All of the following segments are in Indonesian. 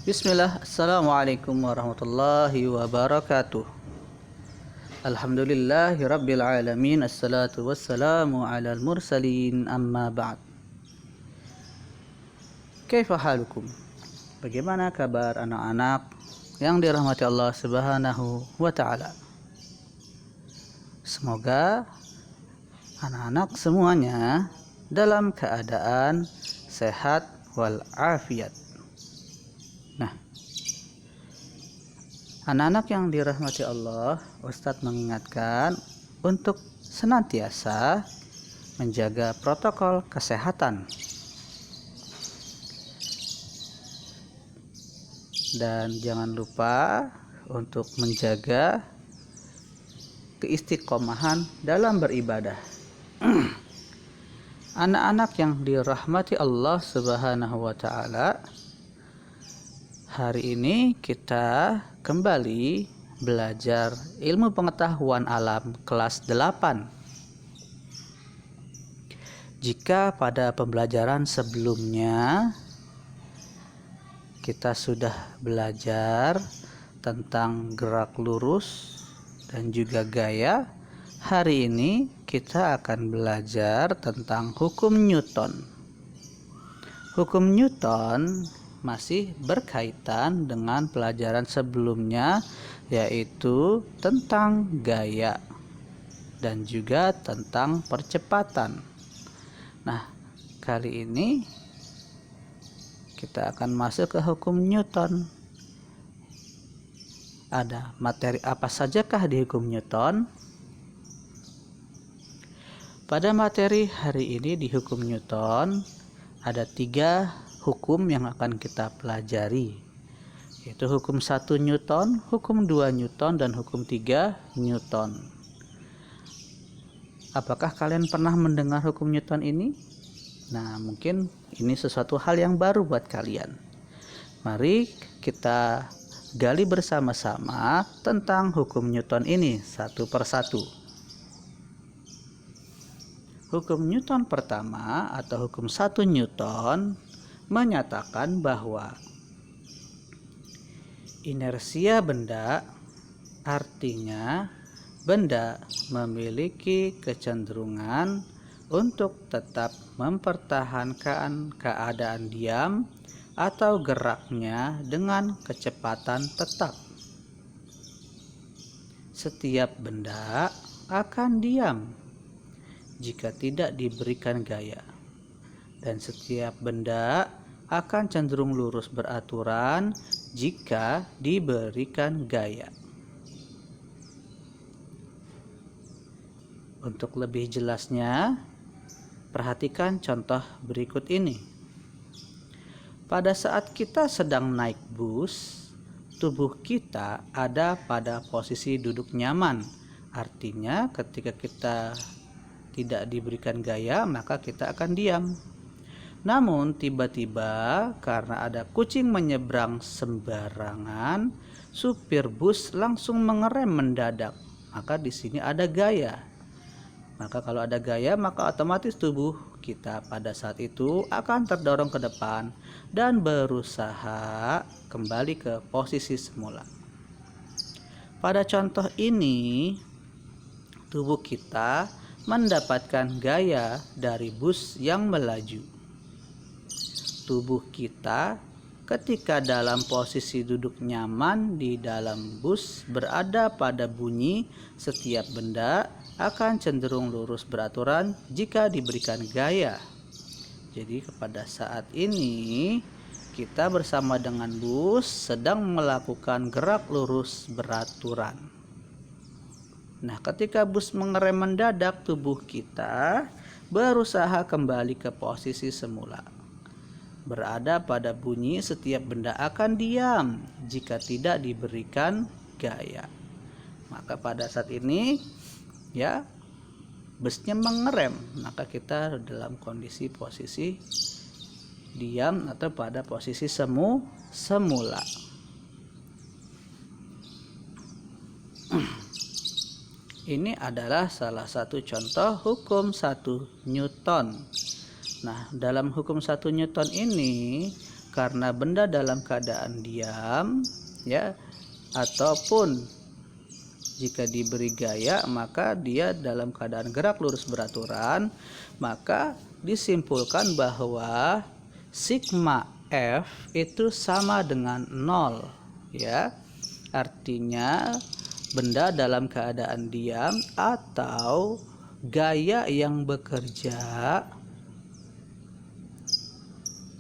Bismillah, Assalamualaikum warahmatullahi wabarakatuh. Alhamdulillahi rabbil alamin. Assalatu wassalamu ala al-mursalin, amma ba'd. Kaifa halukum? Bagaimana kabar anak-anak yang dirahmati Allah subhanahu wa ta'ala? Semoga anak-anak semuanya dalam keadaan sehat walafiat. Nah, anak-anak yang dirahmati Allah, Ustadz mengingatkan untuk senantiasa menjaga protokol kesehatan dan jangan lupa untuk menjaga keistiqomahan dalam beribadah. Anak-anak yang dirahmati Allah subhanahu wa ta'ala, hari ini kita kembali belajar ilmu pengetahuan alam kelas 8. Jika pada pembelajaran sebelumnya kita sudah belajar tentang gerak lurus dan juga gaya, hari ini kita akan belajar tentang hukum Newton. Hukum Newton masih berkaitan dengan pelajaran sebelumnya, yaitu tentang gaya dan juga tentang percepatan. Nah, kali ini kita akan masuk ke hukum Newton. Ada materi apa sajakah di hukum Newton? Pada materi hari ini di hukum Newton ada 3 hukum yang akan kita pelajari, yaitu hukum 1 Newton, hukum 2 Newton, dan hukum 3 Newton. Apakah kalian pernah mendengar hukum Newton ini? Nah, mungkin ini sesuatu hal yang baru buat kalian. Mari kita gali bersama-sama tentang hukum Newton ini satu persatu. Hukum Newton pertama atau hukum 1 Newton menyatakan bahwa inersia benda artinya benda memiliki kecenderungan untuk tetap mempertahankan keadaan diam atau geraknya dengan kecepatan tetap. Setiap benda akan diam jika tidak diberikan gaya, dan setiap benda akan cenderung lurus beraturan jika diberikan gaya. Untuk lebih jelasnya, perhatikan contoh berikut ini. Pada saat kita sedang naik bus, tubuh kita ada pada posisi duduk nyaman. Artinya ketika kita tidak diberikan gaya, maka kita akan diam. Namun tiba-tiba karena ada kucing menyeberang sembarangan, supir bus langsung mengerem mendadak. Maka di sini ada gaya. Maka kalau ada gaya, maka otomatis tubuh kita pada saat itu akan terdorong ke depan dan berusaha kembali ke posisi semula. Pada contoh ini, tubuh kita mendapatkan gaya dari bus yang melaju. Tubuh kita ketika dalam posisi duduk nyaman di dalam bus berada pada bunyi setiap benda akan cenderung lurus beraturan jika diberikan gaya. Jadi pada saat ini kita bersama dengan bus sedang melakukan gerak lurus beraturan. Nah, ketika bus mengerem mendadak, tubuh kita berusaha kembali ke posisi semula. Berada pada bunyi setiap benda akan diam jika tidak diberikan gaya. Maka pada saat ini ya busnya mengerem, maka kita dalam kondisi posisi diam atau pada posisi semula. Ini adalah salah satu contoh hukum 1 Newton. Nah, dalam hukum 1 Newton ini, karena benda dalam keadaan diam, ya, ataupun jika diberi gaya maka dia dalam keadaan gerak lurus beraturan, maka disimpulkan bahwa sigma F itu sama dengan 0, ya. Artinya benda dalam keadaan diam atau gaya yang bekerja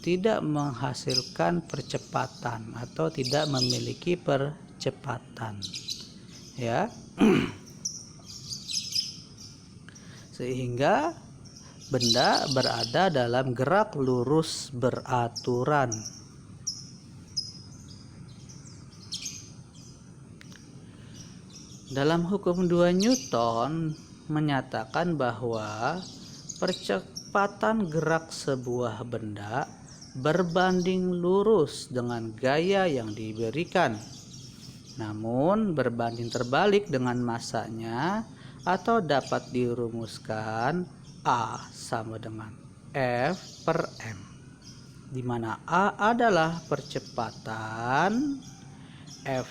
tidak menghasilkan percepatan atau tidak memiliki percepatan, ya. Sehingga benda berada dalam gerak lurus beraturan. Dalam hukum 2 Newton menyatakan bahwa percepatan gerak sebuah benda berbanding lurus dengan gaya yang diberikan, namun berbanding terbalik dengan masanya, atau dapat dirumuskan A sama dengan F per M, di mana A adalah percepatan, F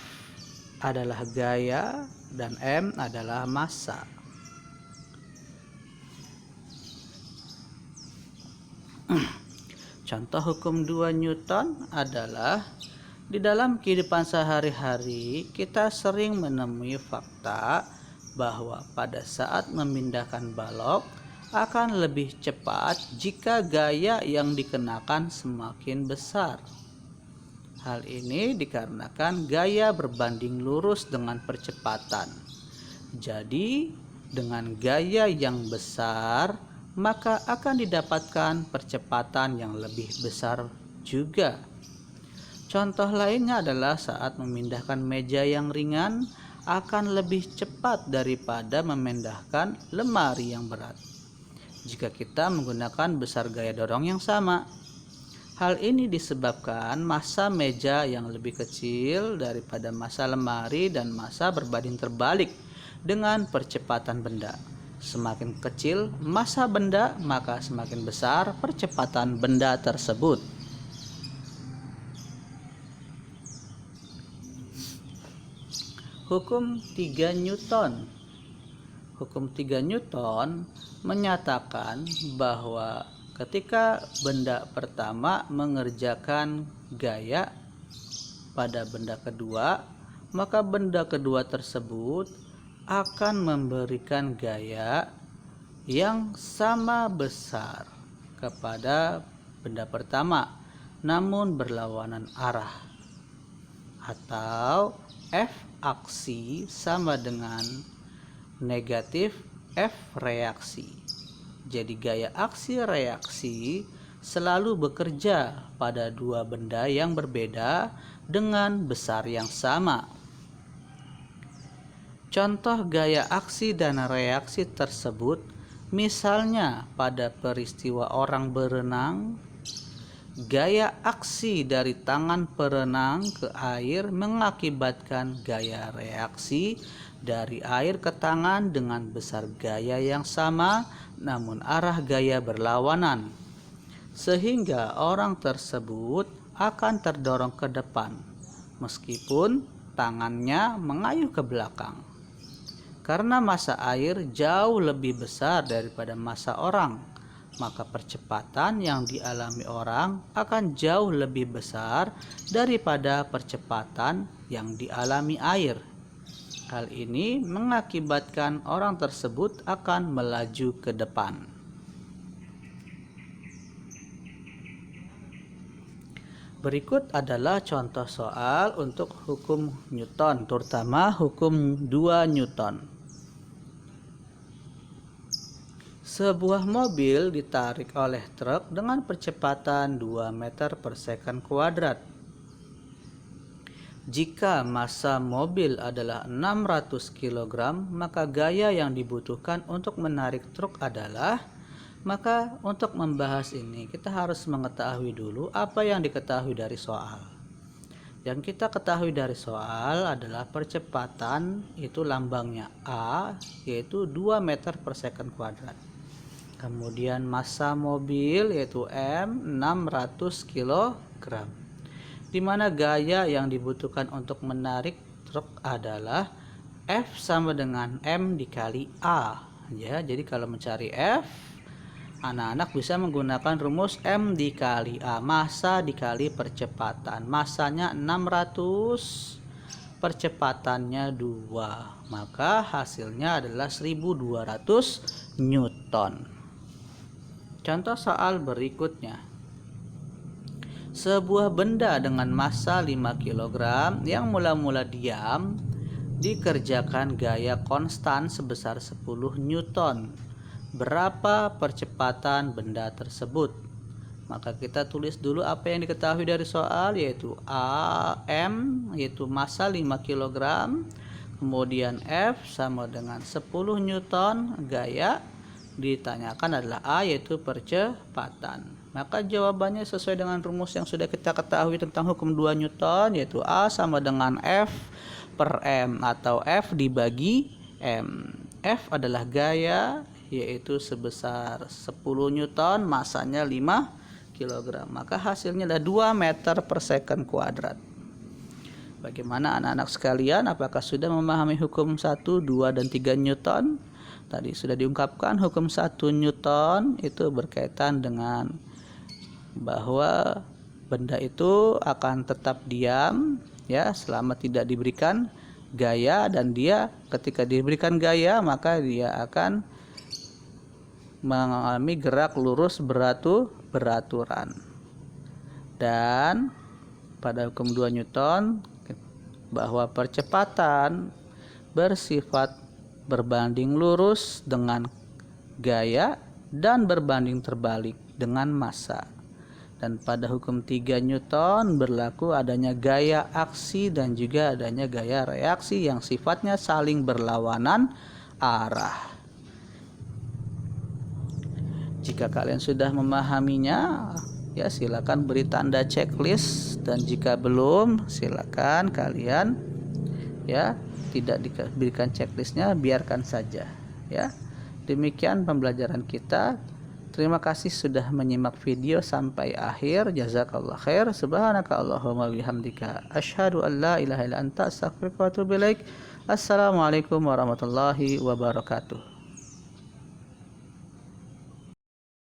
adalah gaya, dan M adalah massa. Contoh hukum 2 Newton adalah di dalam kehidupan sehari-hari kita sering menemui fakta bahwa pada saat memindahkan balok akan lebih cepat jika gaya yang dikenakan semakin besar. Hal ini dikarenakan gaya berbanding lurus dengan percepatan. Jadi, dengan gaya yang besar, maka akan didapatkan percepatan yang lebih besar juga. Contoh lainnya adalah saat memindahkan meja yang ringan akan lebih cepat daripada memindahkan lemari yang berat jika kita menggunakan besar gaya dorong yang sama. Hal ini disebabkan massa meja yang lebih kecil daripada massa lemari dan massa berbanding terbalik dengan percepatan benda. Semakin kecil massa benda, maka semakin besar percepatan benda tersebut. Hukum 3 Newton. Hukum 3 Newton menyatakan bahwa ketika benda pertama mengerjakan gaya pada benda kedua, maka benda kedua tersebut akan memberikan gaya yang sama besar kepada benda pertama, namun berlawanan arah, atau F aksi sama dengan negatif F reaksi. Jadi gaya aksi reaksi selalu bekerja pada dua benda yang berbeda dengan besar yang sama. Contoh gaya aksi dan reaksi tersebut misalnya pada peristiwa orang berenang, gaya aksi dari tangan perenang ke air mengakibatkan gaya reaksi dari air ke tangan dengan besar gaya yang sama namun arah gaya berlawanan, sehingga orang tersebut akan terdorong ke depan meskipun tangannya mengayuh ke belakang. Karena massa air jauh lebih besar daripada massa orang, maka percepatan yang dialami orang akan jauh lebih besar daripada percepatan yang dialami air. Hal ini mengakibatkan orang tersebut akan melaju ke depan. Berikut adalah contoh soal untuk hukum Newton, terutama hukum 2 Newton. Sebuah mobil ditarik oleh truk dengan percepatan 2 meter per second kuadrat. Jika massa mobil adalah 600 kg, maka gaya yang dibutuhkan untuk menarik truk adalah, maka untuk membahas ini kita harus mengetahui dulu apa yang diketahui dari soal. Yang kita ketahui dari soal adalah percepatan itu lambangnya A, yaitu 2 meter per second kuadrat. Kemudian massa mobil yaitu M 600 kg. Di mana gaya yang dibutuhkan untuk menarik truk adalah F sama dengan M dikali A. Ya, jadi kalau mencari F, anak-anak bisa menggunakan rumus M dikali A, massa dikali percepatan. Massanya 600, percepatannya 2, maka hasilnya adalah 1200 Newton. Contoh soal berikutnya. Sebuah benda dengan massa 5 kg yang mula-mula diam dikerjakan gaya konstan sebesar 10 Newton. Berapa percepatan benda tersebut? Maka kita tulis dulu apa yang diketahui dari soal, yaitu AM yaitu massa 5 kg, kemudian F sama dengan 10 Newton, gaya ditanyakan adalah A yaitu percepatan. Maka jawabannya sesuai dengan rumus yang sudah kita ketahui tentang hukum 2 Newton, yaitu A sama dengan F per M atau F dibagi M. F adalah gaya yaitu sebesar 10 Newton, massanya 5 kg. Maka hasilnya adalah 2 meter per second kuadrat. Bagaimana anak-anak sekalian, apakah sudah memahami hukum 1, 2, dan 3 Newton? Tadi sudah diungkapkan hukum 1 Newton itu berkaitan dengan bahwa benda itu akan tetap diam ya selama tidak diberikan gaya, dan dia ketika diberikan gaya maka dia akan mengalami gerak lurus beraturan. Dan pada hukum 2 Newton bahwa percepatan bersifat berbanding lurus dengan gaya dan berbanding terbalik dengan massa. Dan pada hukum 3 Newton berlaku adanya gaya aksi dan juga adanya gaya reaksi yang sifatnya saling berlawanan arah. Jika kalian sudah memahaminya, ya silakan beri tanda checklist, dan jika belum silakan kalian ya tidak diberikan checklistnya, biarkan saja ya. Demikian pembelajaran kita. Terima kasih sudah menyimak video sampai akhir. Jazakallah khair. Subhanaka Allahumma bihamdika asyhadu an la ilaha illa anta astaghfiruka wa atubu ilaik. Assalamualaikum warahmatullahi wabarakatuh.